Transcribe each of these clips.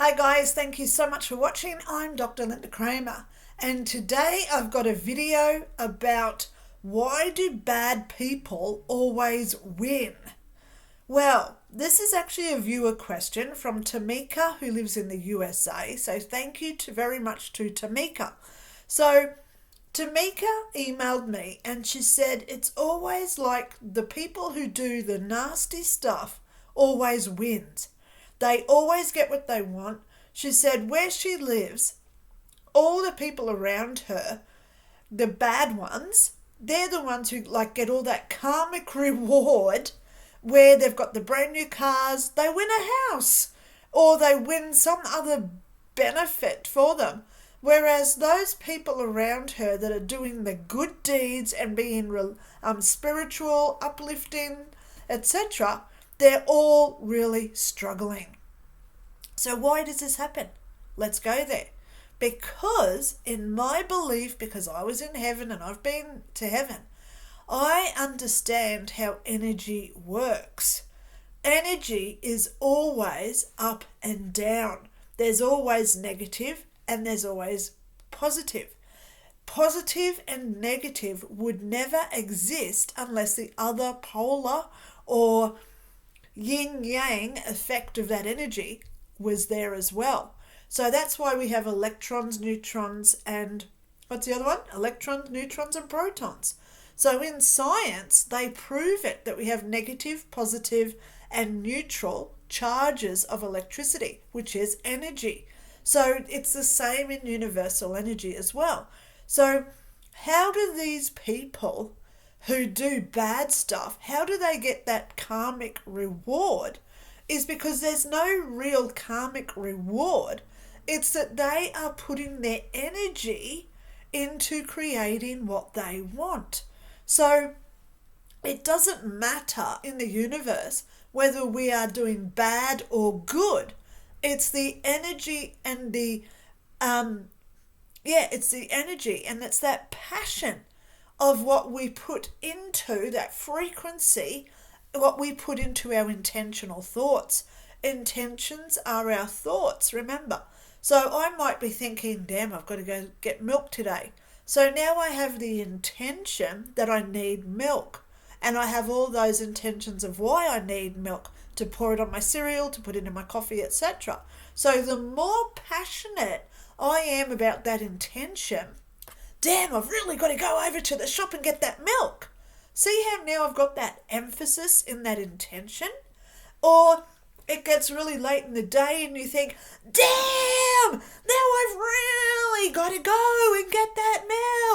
Hi guys, thank you so much for watching. I'm Dr. Lynda Cramer, and today I've got a video about why do bad people always win? Well, this is actually a viewer question from Tamika, who lives in the USA, so thank you very much to Tamika. So Tamika emailed me and she said it's always like the people who do the nasty stuff always wins. They always get what they want. She said where she lives, all the people around her, the bad ones, they're the ones who get all that karmic reward where they've got the brand new cars, they win a house or they win some other benefit for them. Whereas those people around her that are doing the good deeds and being spiritual, uplifting, etc., they're all really struggling. So why does this happen? Let's go there. Because in my belief, because I was in heaven and I've been to heaven, I understand how energy works. Energy is always up and down. There's always negative and there's always positive. Positive and negative would never exist unless the other polar or yin-yang effect of that energy was there as well. So that's why we have electrons, neutrons, and what's the other one? Electrons, neutrons, and protons. So in science, they prove it that we have negative, positive, and neutral charges of electricity, which is energy. So it's the same in universal energy as well. So how do these people who do bad stuff, how do they get that karmic reward? Is because there's no real karmic reward. It's that they are putting their energy into creating what they want. So it doesn't matter in the universe whether we are doing bad or good. It's the energy and it's the energy and it's that passion of what we put into that frequency, what we put into our intentional thoughts. Intentions are our thoughts, remember. So I might be thinking, damn, I've got to go get milk today. So now I have the intention that I need milk. And I have all those intentions of why I need milk, to pour it on my cereal, to put it in my coffee, etc. So the more passionate I am about that intention, damn, I've really got to go over to the shop and get that milk. See how now I've got that emphasis in that intention? Or it gets really late in the day and you think, damn, now I've really got to go and get that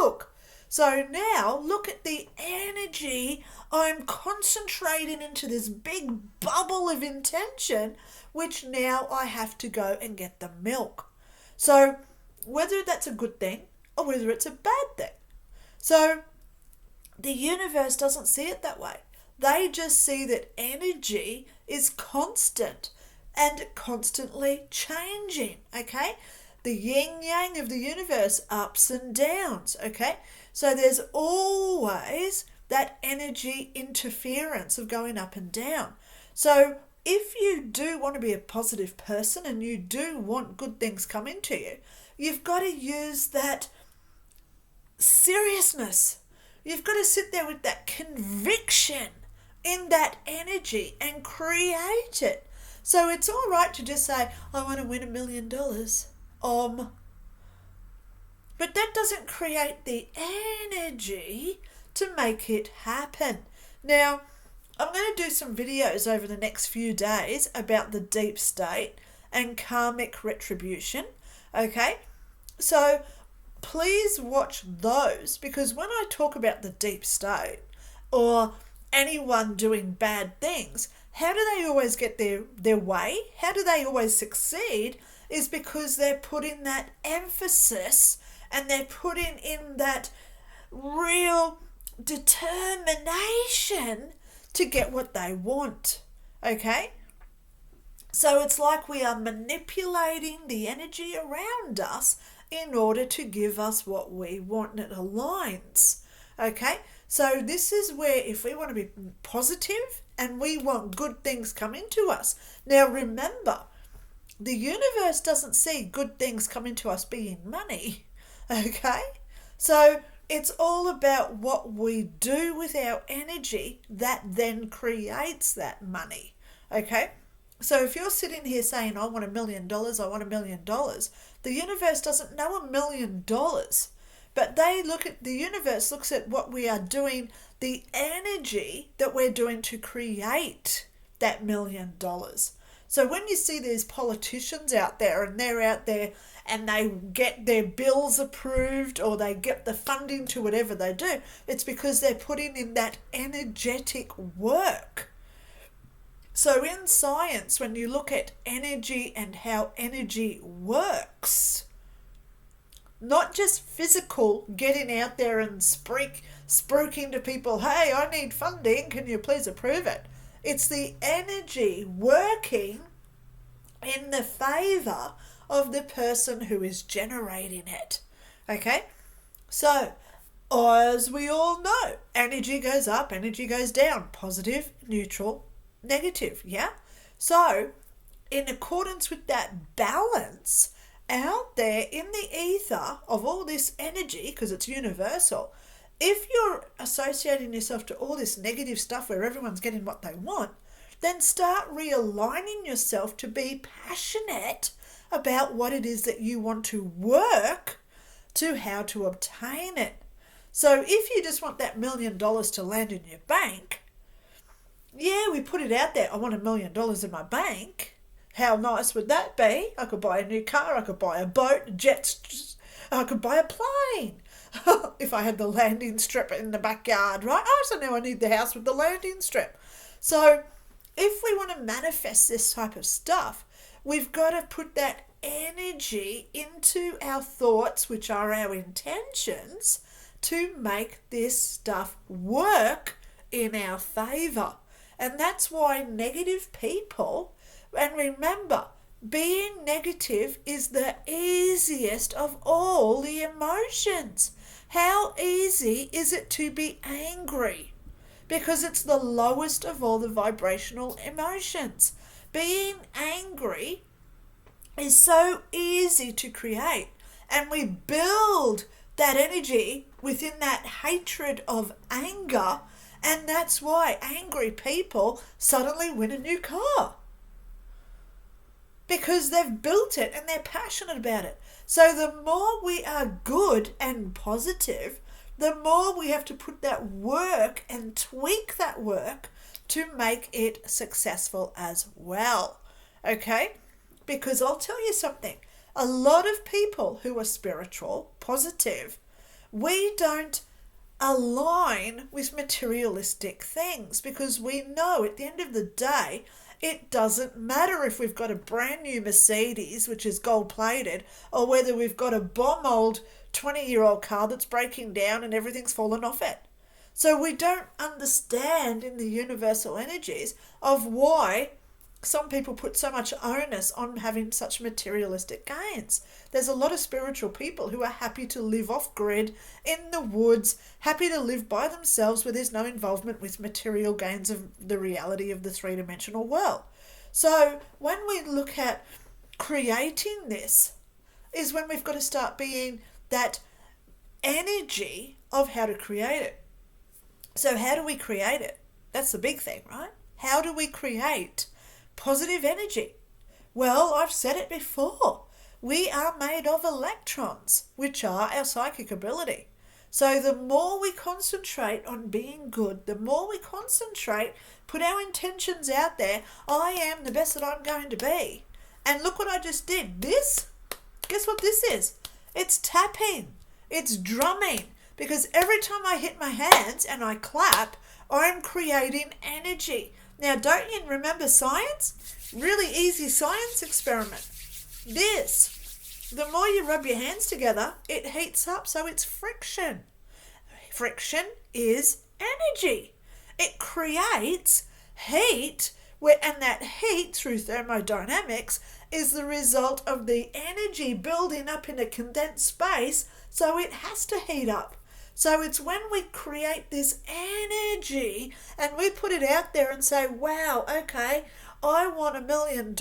milk. So now look at the energy I'm concentrating into this big bubble of intention, which now I have to go and get the milk. So whether that's a good thing or whether it's a bad thing. So the universe doesn't see it that way. They just see that energy is constant and constantly changing, okay? The yin-yang of the universe, ups and downs, okay? So there's always that energy interference of going up and down. So if you do want to be a positive person and you do want good things coming to you, you've got to use that seriousness. You've got to sit there with that conviction in that energy and create it. So it's all right to just say, I want to win $1 million. But that doesn't create the energy to make it happen. Now, I'm going to do some videos over the next few days about the deep state and karmic retribution. Okay? So please watch those, because when I talk about the deep state or anyone doing bad things, how do they always get their way? How do they always succeed? Is because they're putting that emphasis and they're putting in that real determination to get what they want. Okay? So it's like we are manipulating the energy around us in order to give us what we want, and it aligns. Okay? So this is where if we want to be positive and we want good things coming to us. Now remember, The universe doesn't see good things coming to us being money. Okay? So it's all about what we do with our energy that then creates that money. Okay? So if you're sitting here saying, I want $1 million, I want $1 million, the universe doesn't know $1 million. But the universe looks at what we are doing, the energy that we're doing to create that $1 million. So when you see these politicians out there and they're out there and they get their bills approved or they get the funding to whatever they do, it's because they're putting in that energetic work. So in science, when you look at energy and how energy works, not just physical, getting out there and spruiking to people, hey, I need funding, can you please approve it? It's the energy working in the favour of the person who is generating it. Okay? So, as we all know, energy goes up, energy goes down, positive, neutral, negative, yeah? So, in accordance with that balance out there in the ether of all this energy, because it's universal, if you're associating yourself to all this negative stuff where everyone's getting what they want, then start realigning yourself to be passionate about what it is that you want to work to how to obtain it. So if you just want that $1 million to land in your bank, yeah, we put it out there, I want $1 million in my bank. How nice would that be? I could buy a new car, I could buy a boat, jets, I could buy a plane. If I had the landing strip in the backyard, right? Oh, so now I need the house with the landing strip. So if we want to manifest this type of stuff, we've got to put that energy into our thoughts, which are our intentions, to make this stuff work in our favour. And that's why negative people, and remember, being negative is the easiest of all the emotions. How easy is it to be angry? Because it's the lowest of all the vibrational emotions. Being angry is so easy to create, and we build that energy within that hatred of anger, and that's why angry people suddenly win a new car. Because they've built it and they're passionate about it. So the more we are good and positive, the more we have to put that work and tweak that work to make it successful as well. Okay? Because I'll tell you something. A lot of people who are spiritual, positive, we don't align with materialistic things because we know at the end of the day, it doesn't matter if we've got a brand new Mercedes, which is gold plated, or whether we've got a bomb old 20-year-old car that's breaking down and everything's fallen off it. So we don't understand in the universal energies of why some people put so much onus on having such materialistic gains. There's a lot of spiritual people who are happy to live off grid, in the woods, happy to live by themselves where there's no involvement with material gains of the reality of the three-dimensional world. So when we look at creating this is when we've got to start being that energy of how to create it. So how do we create it? That's the big thing, right? How do we create positive energy? Well, I've said it before. We are made of electrons, which are our psychic ability. So the more we concentrate on being good, the more we concentrate, put our intentions out there, I am the best that I'm going to be. And look what I just did. This, guess what this is? It's tapping. It's drumming. Because every time I hit my hands and I clap, I'm creating energy. Now, don't you remember science? Really easy science experiment. The more you rub your hands together, it heats up, so it's friction. Friction is energy. It creates heat, and that heat, through thermodynamics, is the result of the energy building up in a condensed space, so it has to heat up. So it's when we create this energy and we put it out there and say, wow, okay, I want $1 million.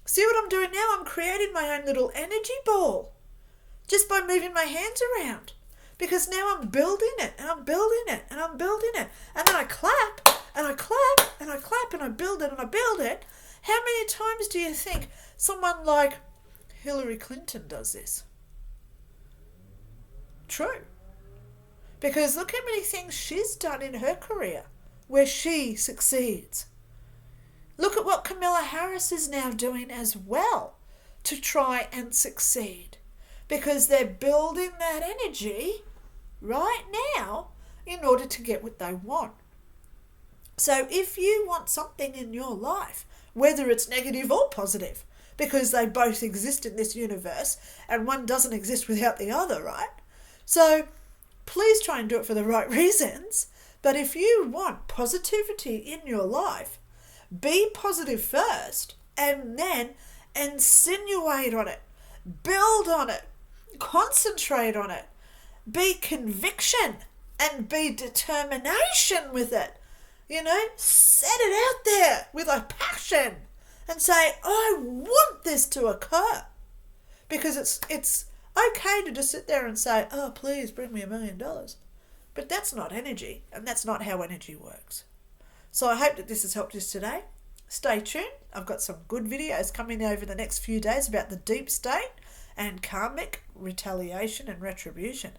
See what I'm doing now? I'm creating my own little energy ball just by moving my hands around. Because now I'm building it and I'm building it and I'm building it. And then I clap and I clap and I clap and I build it and I build it. How many times do you think someone like Hillary Clinton does this? True. Because look how many things she's done in her career where she succeeds. Look at what Kamala Harris is now doing as well to try and succeed. Because they're building that energy right now in order to get what they want. So if you want something in your life, whether it's negative or positive, because they both exist in this universe and one doesn't exist without the other, right? So please try and do it for the right reasons. But if you want positivity in your life, be positive first and then insinuate on it, build on it, concentrate on it, be conviction and be determination with it. You know, set it out there with a passion and say, I want this to occur. Because it's okay to just sit there and say, oh, please bring me $1 million. But that's not energy, and that's not how energy works. So I hope that this has helped you today. Stay tuned. I've got some good videos coming over the next few days about the deep state and karmic retaliation and retribution.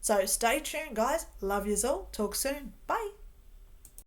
So stay tuned, guys. Love yous all. Talk soon. Bye.